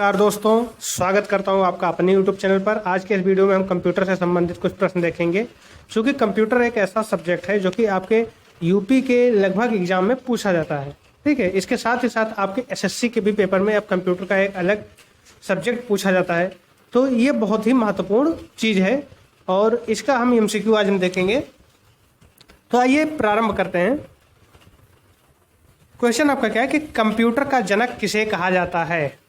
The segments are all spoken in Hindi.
नमस्कार दोस्तों, स्वागत करता हूं आपका अपने YouTube चैनल पर। आज के इस वीडियो में हम कंप्यूटर से संबंधित कुछ प्रश्न देखेंगे। चूँकि कंप्यूटर एक ऐसा सब्जेक्ट है जो कि आपके यूपी के लगभग एग्जाम में पूछा जाता है, ठीक है। इसके साथ ही साथ आपके एसएससी के भी पेपर में अब कंप्यूटर का एक अलग सब्जेक्ट पूछा जाता है, तो ये बहुत ही महत्वपूर्ण चीज़ है और इसका हम MCQ आज हम देखेंगे। तो आइए प्रारंभ करते हैं। क्वेश्चन आपका क्या है कि कंप्यूटर का जनक किसे कहा जाता है?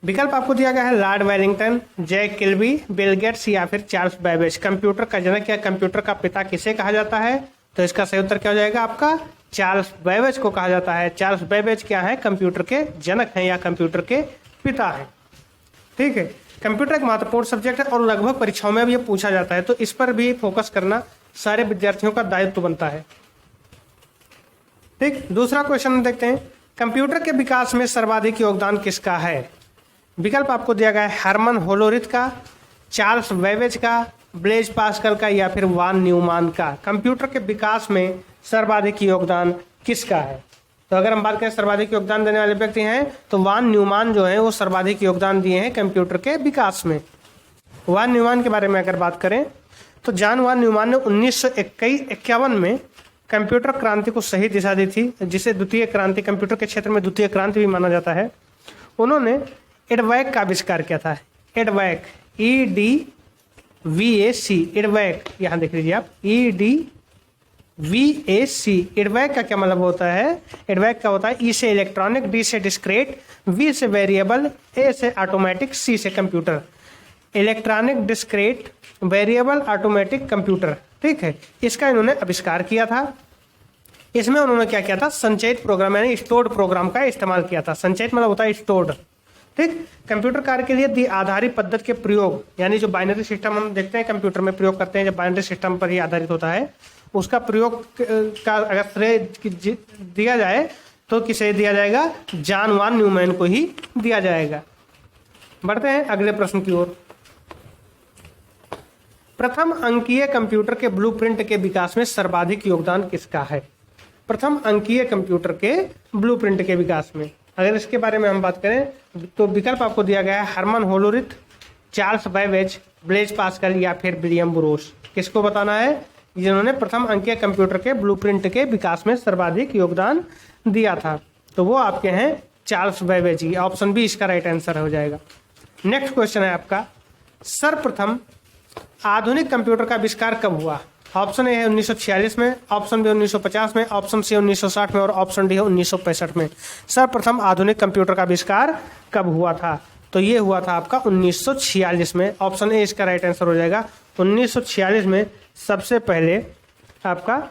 विकल्प आपको दिया गया है Lord Wellington, Jack Kilby, Bill Gates या फिर चार्ल्स बेबेज। कंप्यूटर का जनक या कंप्यूटर का पिता किसे कहा जाता है? तो इसका सही उत्तर क्या हो जाएगा आपका? चार्ल्स बेबेज को कहा जाता है। चार्ल्स बेबेज क्या है? कंप्यूटर के जनक हैं या कंप्यूटर के पिता हैं, ठीक है। कंप्यूटर एक महत्वपूर्ण सब्जेक्ट है और लगभग परीक्षाओं में भी ये पूछा जाता है, तो इस पर भी फोकस करना सारे विद्यार्थियों का दायित्व बनता है, ठीक। दूसरा क्वेश्चन देखते हैं, कंप्यूटर के विकास में सर्वाधिक योगदान किसका है? विकल्प आपको दिया गया है हरमन होलोरिथ का, चार्ल्स बेबेज का, ब्लेज पास्कल का या फिर वान न्यूमान का। कंप्यूटर के विकास में सर्वाधिक योगदान किसका है? तो अगर हम बात करें सर्वाधिक योगदान देने वाले व्यक्ति हैं तो वान न्यूमान जो है वो सर्वाधिक योगदान दिए हैं कंप्यूटर के विकास में। वान न्यूमान के बारे में अगर बात करें तो जॉन वान न्यूमान ने 1951 में कंप्यूटर क्रांति को सही दिशा दी थी, जिसे द्वितीय क्रांति, कंप्यूटर के क्षेत्र में द्वितीय क्रांति भी माना जाता है। उन्होंने एडवैक का आविष्कार किया था। एडवैक, EDVAC, एडवैक, यहाँ देख लीजिए आप, EDVAC। एडवैक का क्या मतलब होता है? एडवैक का होता है ई से इलेक्ट्रॉनिक, डी से डिस्क्रेट, V से वेरिएबल, A से ऑटोमेटिक, C से computer. Electronic, discrete, variable, automatic, computer, ठीक है। इसका इन्होंने आविष्कार किया था। इसमें उन्होंने क्या किया था? संचयित प्रोग्राम यानी स्टोर्ड प्रोग्राम का इस्तेमाल किया था। संचयित मतलब होता है स्टोर्ड, ठीक। कंप्यूटर कार्य के लिए द्वि आधारित पद्धति के प्रयोग, यानी जो बाइनरी सिस्टम हम देखते हैं कंप्यूटर में प्रयोग करते हैं, जब बाइनरी सिस्टम पर ही आधारित होता है, उसका प्रयोग का अगर श्रेय दिया जाए तो किसे दिया जाएगा? जॉन वान न्यूमैन को ही दिया जाएगा। बढ़ते हैं अगले प्रश्न की ओर। प्रथम अंकीय कंप्यूटर के ब्लूप्रिंट के विकास में सर्वाधिक योगदान किसका है? प्रथम अंकीय कंप्यूटर के ब्लूप्रिंट के विकास में अगर इसके बारे में हम बात करें तो विकल्प आपको दिया गया है Herman Hollerith, Charles Babbage, Blaise Pascal या फिर विलियम बुरोस। किसको बताना है? जिन्होंने प्रथम अंकीय कंप्यूटर के ब्लूप्रिंट के विकास में सर्वाधिक योगदान दिया था, तो वो आपके हैं चार्ल्स बेबेज। ऑप्शन बी इसका राइट आंसर हो जाएगा। नेक्स्ट क्वेश्चन है आपका, सर्वप्रथम आधुनिक कंप्यूटर का आविष्कार कब हुआ? ऑप्शन ए है 1946 में, ऑप्शन बी 1950 में, ऑप्शन सी 1960 में और ऑप्शन डी है 1965 में। सर्वप्रथम आधुनिक कंप्यूटर का आविष्कार कब हुआ था? तो ये हुआ था आपका 1946 में। ऑप्शन ए इसका राइट आंसर हो जाएगा। 1946 में सबसे पहले आपका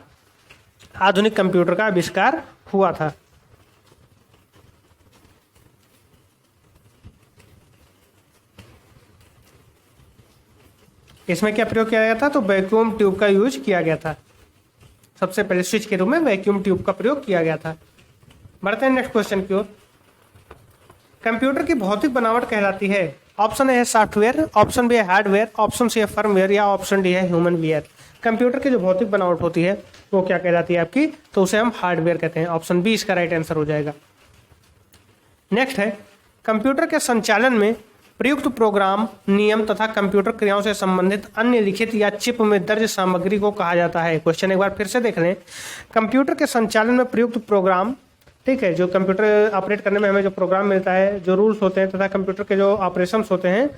आधुनिक कंप्यूटर का आविष्कार हुआ था। इसमें क्या प्रयोग किया गया था? तो वैक्यूम ट्यूब का यूज किया गया था। सबसे पहले स्विच के रूप में वैक्यूम ट्यूब का प्रयोग किया गया था। बढ़ते हैं नेक्स्ट क्वेश्चन की ओर। कंप्यूटर की भौतिक बनावट कहलाती है? ऑप्शन ए है सॉफ्टवेयर, ऑप्शन बी है हार्डवेयर, ऑप्शन सी है फर्मवेयर या ऑप्शन डी है ह्यूमन वेयर। कंप्यूटर की जो भौतिक बनावट होती है वो क्या कहलाती है आपकी? तो उसे हम हार्डवेयर कहते हैं। ऑप्शन बी इसका राइट आंसर हो जाएगा। नेक्स्ट है, कंप्यूटर के संचालन में प्रयुक्त प्रोग्राम, नियम तथा कंप्यूटर क्रियाओं से संबंधित अन्य लिखित या चिप में दर्ज सामग्री को कहा जाता है। क्वेश्चन एक बार फिर से देख लें। कंप्यूटर के संचालन में प्रयुक्त प्रोग्राम, ठीक है, जो कंप्यूटर ऑपरेट करने में हमें जो प्रोग्राम मिलता है, जो रूल्स होते हैं तथा कंप्यूटर के जो ऑपरेशंस होते हैं,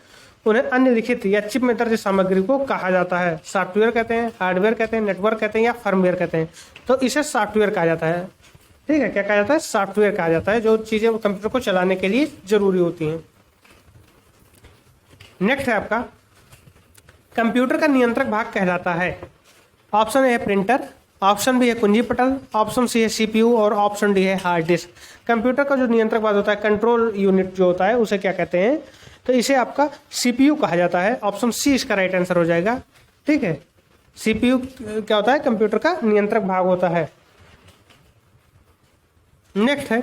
उन्हें अन्य लिखित या चिप में दर्ज सामग्री को कहा जाता है। सॉफ्टवेयर कहते हैं, हार्डवेयर कहते हैं, नेटवर्क कहते हैं या फर्मवेयर कहते हैं। तो इसे सॉफ्टवेयर कहा जाता है, ठीक है। क्या कहा जाता है? सॉफ्टवेयर कहा जाता है, जो चीज़ें कंप्यूटर को चलाने के लिए जरूरी होती हैं। नेक्स्ट है आपका, कंप्यूटर का नियंत्रक भाग कहलाता है? ऑप्शन ए है प्रिंटर, ऑप्शन बी है कुंजी पटल, ऑप्शन सी है CPU और ऑप्शन डी है हार्ड डिस्क। कंप्यूटर का जो नियंत्रक भाग होता है, कंट्रोल यूनिट जो होता है, उसे क्या कहते हैं? तो इसे आपका CPU कहा जाता है। ऑप्शन सी इसका राइट आंसर हो जाएगा, ठीक है। CPU क्या होता है? कंप्यूटर का नियंत्रक भाग होता है। नेक्स्ट है,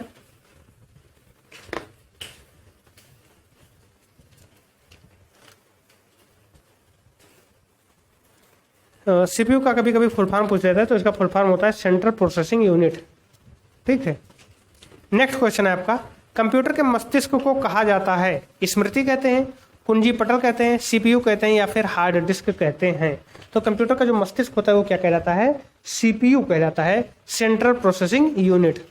CPU का कभी कभी फुल फॉर्म पूछ लेता है, तो इसका फुल फॉर्म होता है सेंट्रल प्रोसेसिंग यूनिट, ठीक है। नेक्स्ट क्वेश्चन है आपका, कंप्यूटर के मस्तिष्क को कहा जाता है? स्मृति कहते हैं, कुंजी पटल कहते हैं, सीपीयू कहते हैं या फिर हार्ड डिस्क कहते हैं? तो कंप्यूटर का जो मस्तिष्क होता है वो क्या कहलाता है? सीपीयू कहलाता है, सेंट्रल प्रोसेसिंग यूनिट।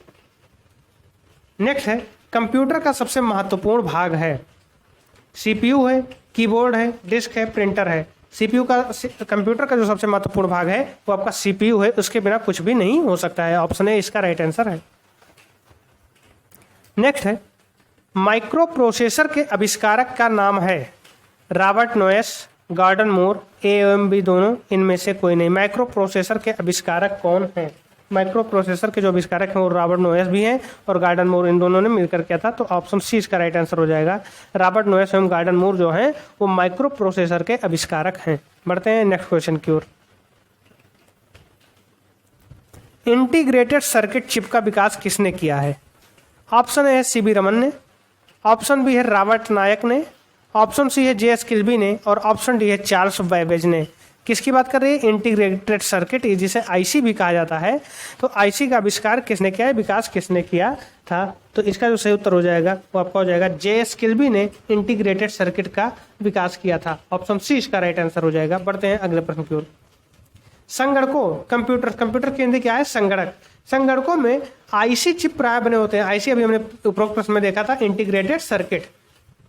नेक्स्ट है, कंप्यूटर का सबसे महत्वपूर्ण भाग है? सीपीयू है, कीबोर्ड है, डिस्क है, प्रिंटर है? सीपीयू का, कंप्यूटर का जो सबसे महत्वपूर्ण भाग है वो आपका सीपीयू है, उसके बिना कुछ भी नहीं हो सकता है। ऑप्शन ए इसका राइट आंसर है। नेक्स्ट है, माइक्रो प्रोसेसर के आविष्कारक का नाम है? रॉबर्ट नोयस, गॉर्डन मूर, ए एवं बी दोनों, इनमें से कोई नहीं। माइक्रो प्रोसेसर के आविष्कारक कौन है? माइक्रो प्रोसेसर के जो आविष्कारक हैं वो रॉबर्ट नोयस भी हैं और गॉर्डन मूर, इन दोनों ने मिलकर किया था। तो ऑप्शन सी इसका राइट आंसर हो जाएगा। रॉबर्ट नोयस एवं गॉर्डन मूर जो हैं वो माइक्रो प्रोसेसर के आविष्कारक हैं। बढ़ते हैं नेक्स्ट क्वेश्चन की ओर। इंटीग्रेटेड सर्किट चिप का विकास किसने किया है? ऑप्शन ए है सीवी रमन ने, ऑप्शन बी है रॉबर्ट नायक ने, ऑप्शन सी है जेएस किल्बी ने और ऑप्शन डी है चार्ल्स बैबेज ने। किसकी बात कर रही है? इंटीग्रेटेड सर्किट, जिसे आईसी भी कहा जाता है। तो आईसी का आविष्कार किसने किया है, विकास किसने किया था? तो इसका जो सही उत्तर हो जाएगा वो आपका हो जाएगा जेएस किल्बी ने इंटीग्रेटेड सर्किट का विकास किया था। ऑप्शन सी इसका राइट आंसर हो जाएगा। बढ़ते हैं अगले प्रश्न की ओर। संगणकों, कंप्यूटर के अंदर क्या है? संगणक। संगणकों में आईसी चिप प्राय बने होते हैं। आईसी अभी हमने उपरोक्त प्रश्न में देखा था, इंटीग्रेटेड सर्किट,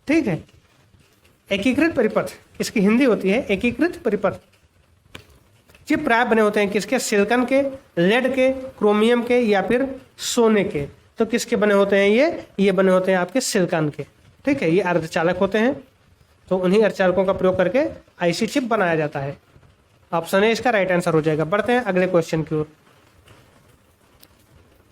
ठीक है। एकीकृत परिपथ, इसकी हिंदी होती है एकीकृत परिपथ। चिप प्राय बने होते हैं किसके? सिलिकॉन के, लेड के, क्रोमियम के या फिर सोने के। तो किसके बने होते हैं ये बने होते हैं आपके सिलिकॉन के, ठीक है। ये अर्धचालक होते हैं, तो उन्हीं अर्धचालकों का प्रयोग करके आईसी चिप बनाया जाता है। ऑप्शन ए इसका राइट आंसर हो जाएगा। बढ़ते हैं अगले क्वेश्चन की ओर।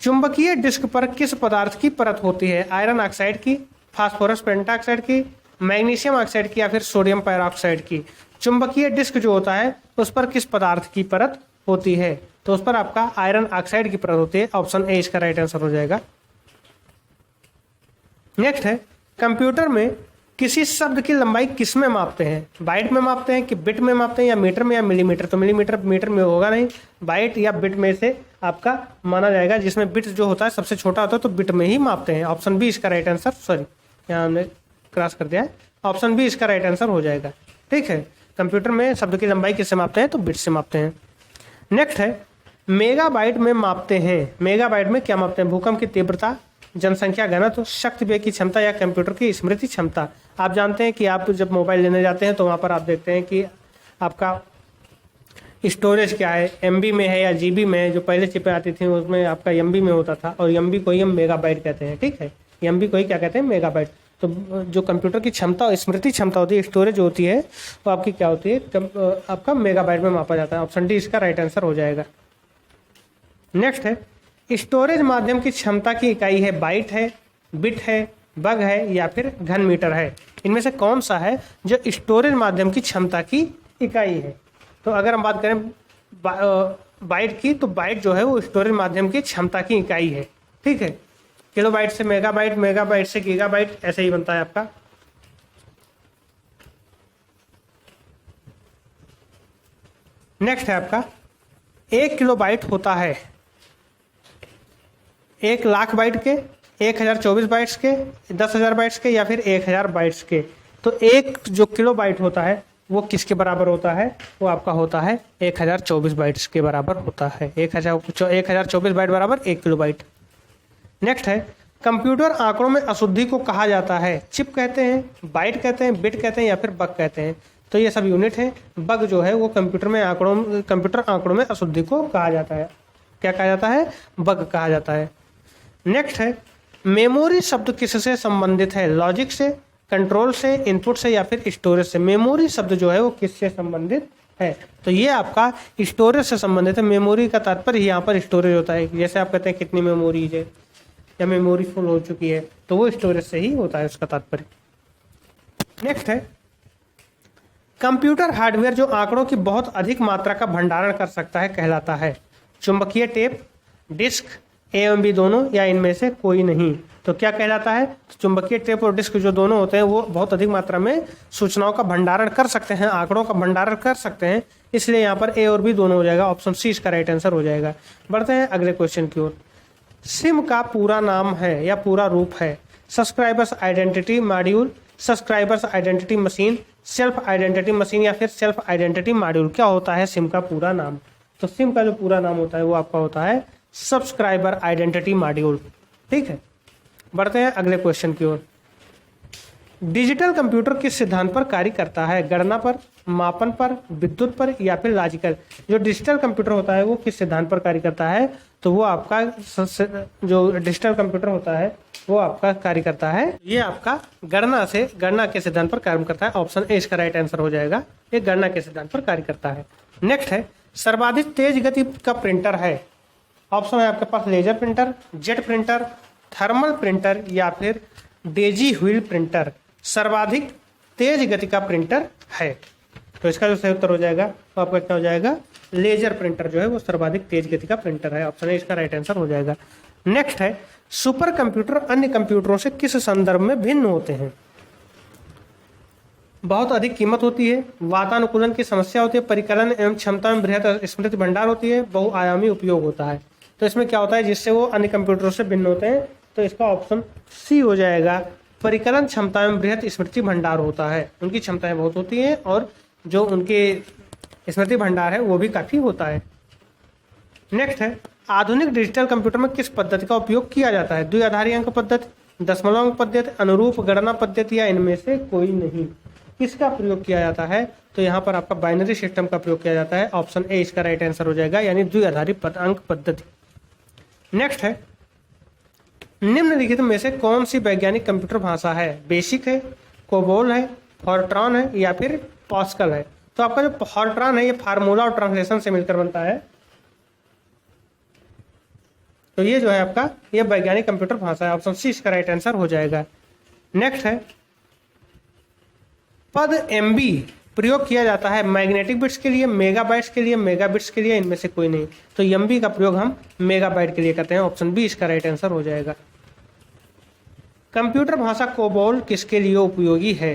चुंबकीय डिस्क पर किस पदार्थ की परत होती है? आयरन ऑक्साइड की, फास्फोरस पेंटाऑक्साइड की, मैग्नीशियम ऑक्साइड की या फिर सोडियम पैराऑक्साइड की? चुंबकीय डिस्क जो होता है उस पर किस पदार्थ की परत होती है? तो उस पर आपका आयरन ऑक्साइड की परत होती है। ऑप्शन ए इसका राइट आंसर हो जाएगा। नेक्स्ट है, कंप्यूटर में किसी शब्द की लंबाई किस में मापते हैं? बाइट में मापते हैं कि बिट में मापते हैं या मीटर में या मिलीमीटर? तो मीटर में होगा नहीं, बाइट या बिट में से आपका माना जाएगा, जिसमें बिट जो होता है सबसे छोटा होता है तो बिट में ही मापते हैं। ऑप्शन बी इसका राइट आंसर, सॉरी यहाँ हमने क्रॉस कर दिया है, ऑप्शन बी इसका राइट आंसर हो जाएगा, ठीक है। कंप्यूटर में शब्द की लंबाई किससे मापते हैं? तो बिट से मापते हैं। नेक्स्ट है, मेगाबाइट में मापते हैं। मेगाबाइट में क्या मापते हैं? भूकंप की तीव्रता, जनसंख्या घनत्व, शक्ति व्यय की क्षमता या कंप्यूटर की स्मृति क्षमता? आप जानते हैं कि आप जब मोबाइल लेने जाते हैं तो वहाँ पर आप देखते हैं कि आपका स्टोरेज क्या है, एमबी में है या जीबी में है। जो पहले चिपें आती थी उसमें आपका एमबी में होता था और एमबी को ही हम मेगाबाइट कहते हैं, ठीक है। एमबी को ही क्या कहते हैं? मेगाबाइट। तो जो कंप्यूटर की क्षमता और स्मृति क्षमता होती है, स्टोरेज होती है, वो आपकी क्या होती है? आपका मेगाबाइट में मापा जाता है। ऑप्शन डी इसका राइट आंसर हो जाएगा। नेक्स्ट है, स्टोरेज माध्यम की क्षमता की इकाई है? बाइट है, बिट है, बग है या फिर घन मीटर है? इनमें से कौन सा है जो स्टोरेज माध्यम की क्षमता की इकाई है? तो अगर हम बात करें बाइट की, तो बाइट जो है वो स्टोरेज माध्यम की क्षमता की इकाई है, ठीक है। किलोबाइट से मेगाबाइट, मेगाबाइट से गीगाबाइट, ऐसे ही बनता है आपका। नेक्स्ट है आपका, 1 किलोबाइट होता है 1 लाख बाइट के, 1024 बाइट्स के, 10,000 बाइट्स के या फिर 1000 बाइट्स के? तो एक जो किलोबाइट होता है वो किसके बराबर होता है? वो आपका होता है 1024 बाइट्स के बराबर होता है। 1024 बाइट बराबर 1 किलोबाइट। नेक्स्ट है, कंप्यूटर आंकड़ों में अशुद्धि को कहा जाता है? चिप कहते हैं, बाइट कहते हैं, बिट कहते हैं या फिर बग कहते हैं? तो ये सब यूनिट है। बग जो है वो कंप्यूटर आंकड़ों में अशुद्धि को कहा जाता है। क्या कहा जाता है? बग कहा जाता है। नेक्स्ट है, मेमोरी शब्द किससे संबंधित है? लॉजिक से, कंट्रोल से, इनपुट से या फिर स्टोरेज से? मेमोरी शब्द जो है वो किससे संबंधित है? तो ये आपका स्टोरेज से संबंधित है। मेमोरी का तात्पर्य यहाँ पर स्टोरेज होता है। जैसे आप कहते हैं कितनी मेमोरी है या मेमोरी फुल हो चुकी है, तो वो स्टोरेज से ही होता है उसका तात्पर्य। नेक्स्ट है, कंप्यूटर हार्डवेयर जो आंकड़ों की बहुत अधिक मात्रा का भंडारण कर सकता है कहलाता है? चुंबकीय टेप, डिस्क, ए एवं बी दोनों या इनमें से कोई नहीं? तो क्या कहलाता है? चुंबकीय टेप और डिस्क जो दोनों होते हैं वो बहुत अधिक मात्रा में सूचनाओं का भंडारण कर सकते हैं, आंकड़ों का भंडारण कर सकते हैं, इसलिए यहाँ पर ए और बी दोनों हो जाएगा। ऑप्शन सी इसका राइट आंसर हो जाएगा। बढ़ते हैं अगले क्वेश्चन की ओर। सिम का पूरा नाम है या पूरा रूप है? Subscribers identity module, subscribers identity machine, self identity machine या फिर सेल्फ आइडेंटिटी मॉड्यूल। क्या होता है सिम का पूरा नाम? तो सिम का जो पूरा नाम होता है वो आपका होता है सब्सक्राइबर आइडेंटिटी मॉड्यूल। ठीक है, बढ़ते हैं अगले क्वेश्चन की ओर। डिजिटल कंप्यूटर किस सिद्धांत पर कार्य करता है? गणना पर, मापन पर, विद्युत पर या फिर लॉजिकल? जो डिजिटल कंप्यूटर होता है वो किस सिद्धांत पर कार्य करता है? तो वो आपका जो डिजिटल कंप्यूटर होता है वो आपका कार्य करता है, ये आपका गणना के सिद्धांत पर कार्य करता है। ऑप्शन ए इसका राइट आंसर हो जाएगा, ये गणना के सिद्धांत पर कार्य करता है। नेक्स्ट है, सर्वाधिक तेज गति का प्रिंटर है। ऑप्शन है आपके पास laser printer, jet printer, thermal printer या फिर डेजी व्हील प्रिंटर। सर्वाधिक तेज गति का प्रिंटर है, तो इसका जो सही उत्तर हो जाएगा वो आपका क्या हो जाएगा? लेजर प्रिंटर जो है वो सर्वाधिक तेज गति का प्रिंटर है। ऑप्शन ए इसका राइट आंसर हो जाएगा। नेक्स्ट है, सुपर कंप्यूटर अन्य कंप्यूटरों से किस संदर्भ में भिन्न होते हैं? बहुत अधिक कीमत होती है, वातानुकूलन की समस्या होती है, परिकलन एवं क्षमता में बृहत स्मृति भंडार होती है, बहुआयामी उपयोग होता है। तो इसमें क्या होता है जिससे वो अन्य कंप्यूटरों से भिन्न होते हैं? तो इसका ऑप्शन सी हो जाएगा, परिकलन क्षमता में बृहत स्मृति भंडार होता है। उनकी क्षमताएं बहुत होती हैं और जो उनके स्मृति भंडार है वो भी काफ़ी होता है। नेक्स्ट है, आधुनिक डिजिटल कंप्यूटर में किस पद्धति का उपयोग किया जाता है? द्विआधारी अंक पद्धति, दशमलव अंक पद्धति, अनुरूप गणना पद्धति या इनमें से कोई नहीं? किसका प्रयोग किया जाता है? तो यहाँ पर आपका बाइनरी सिस्टम का प्रयोग किया जाता है। ऑप्शन ए इसका राइट आंसर हो जाएगा, यानी द्विआधारी अंक पद्धति। नेक्स्ट है, निम्नलिखित में से कौन सी वैज्ञानिक कंप्यूटर भाषा है? बेसिक है, कोबोल है, फॉर्ट्रॉन है या फिर पास्कल है? तो आपका जो फॉर्ट्रॉन है ये फार्मूला और ट्रांसलेशन से मिलकर बनता है, तो ये जो है आपका ये वैज्ञानिक कंप्यूटर भाषा है। ऑप्शन सी इसका राइट आंसर हो जाएगा। नेक्स्ट है, पद एमबी प्रयोग किया जाता है मैग्नेटिक बिट्स के लिए, मेगाबाइट्स के लिए, मेगाबिट्स के लिए, इनमें से कोई नहीं? तो एमबी का प्रयोग हम मेगाबाइट के लिए करते हैं। ऑप्शन बी इसका राइट आंसर हो जाएगा। कंप्यूटर भाषा कोबोल किसके लिए उपयोगी है?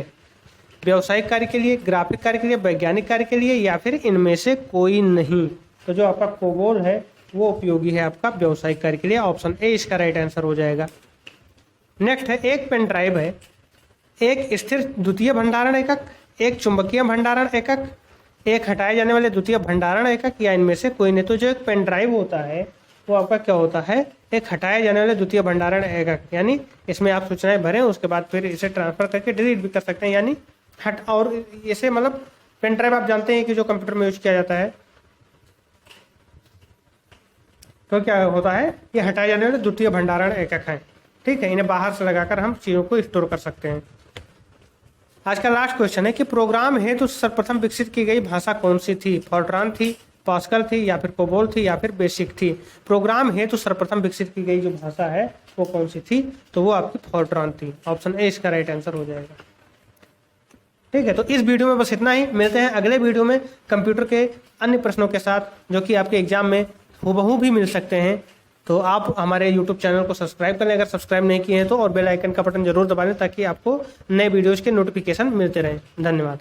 व्यावसायिक कार्य के लिए, ग्राफिक कार्य के लिए, वैज्ञानिक कार्य के लिए या फिर इनमें से कोई नहीं? तो जो आपका कोबोल है वो उपयोगी है आपका व्यावसायिक कार्य के लिए। ऑप्शन ए इसका राइट आंसर हो जाएगा। नेक्स्ट है, एक पेन ड्राइव है, एक स्थिर द्वितीय भंडारण एकक, एक चुंबकीय भंडारण एकक, एक हटाए जाने वाले द्वितीय भंडारण एकक या इनमें से कोई नहीं? तो जो एक पेन ड्राइव होता है वो आपका क्या होता है? एक हटाए जाने वाले द्वितीय भंडारण एकक, यानी इसमें आप सूचनाएं भरें उसके बाद फिर इसे ट्रांसफर करके डिलीट भी कर सकते हैं, यानी और इसे मतलब पेन ड्राइव आप जानते हैं कि जो कंप्यूटर में यूज किया जाता है, तो क्या होता है ये हटाए जाने वाले द्वितीय भंडारण एकक है। ठीक है, इन्हें बाहर से लगाकर हम चीज़ों को स्टोर कर सकते हैं। आज का लास्ट क्वेश्चन है कि प्रोग्राम हेतु सर्वप्रथम विकसित की गई भाषा कौन सी थी? फॉर्ट्रान थी, पास्कल थी या फिर कोबोल थी या फिर बेसिक थी? प्रोग्राम हेतु सर्वप्रथम विकसित की गई जो भाषा है वो कौन सी थी? तो वो आपकी फॉर्ट्रान थी। ऑप्शन ए इसका राइट आंसर हो जाएगा। ठीक है, तो इस वीडियो में बस इतना ही। मिलते हैं अगले वीडियो में कंप्यूटर के अन्य प्रश्नों के साथ जो कि आपके एग्जाम में हूबहू भी मिल सकते हैं। तो आप हमारे यूट्यूब चैनल को सब्सक्राइब कर लें अगर सब्सक्राइब नहीं किए हैं तो, और बेल आइकन का बटन जरूर दबा लें ताकि आपको नए वीडियोज़ के नोटिफिकेशन मिलते रहें। धन्यवाद।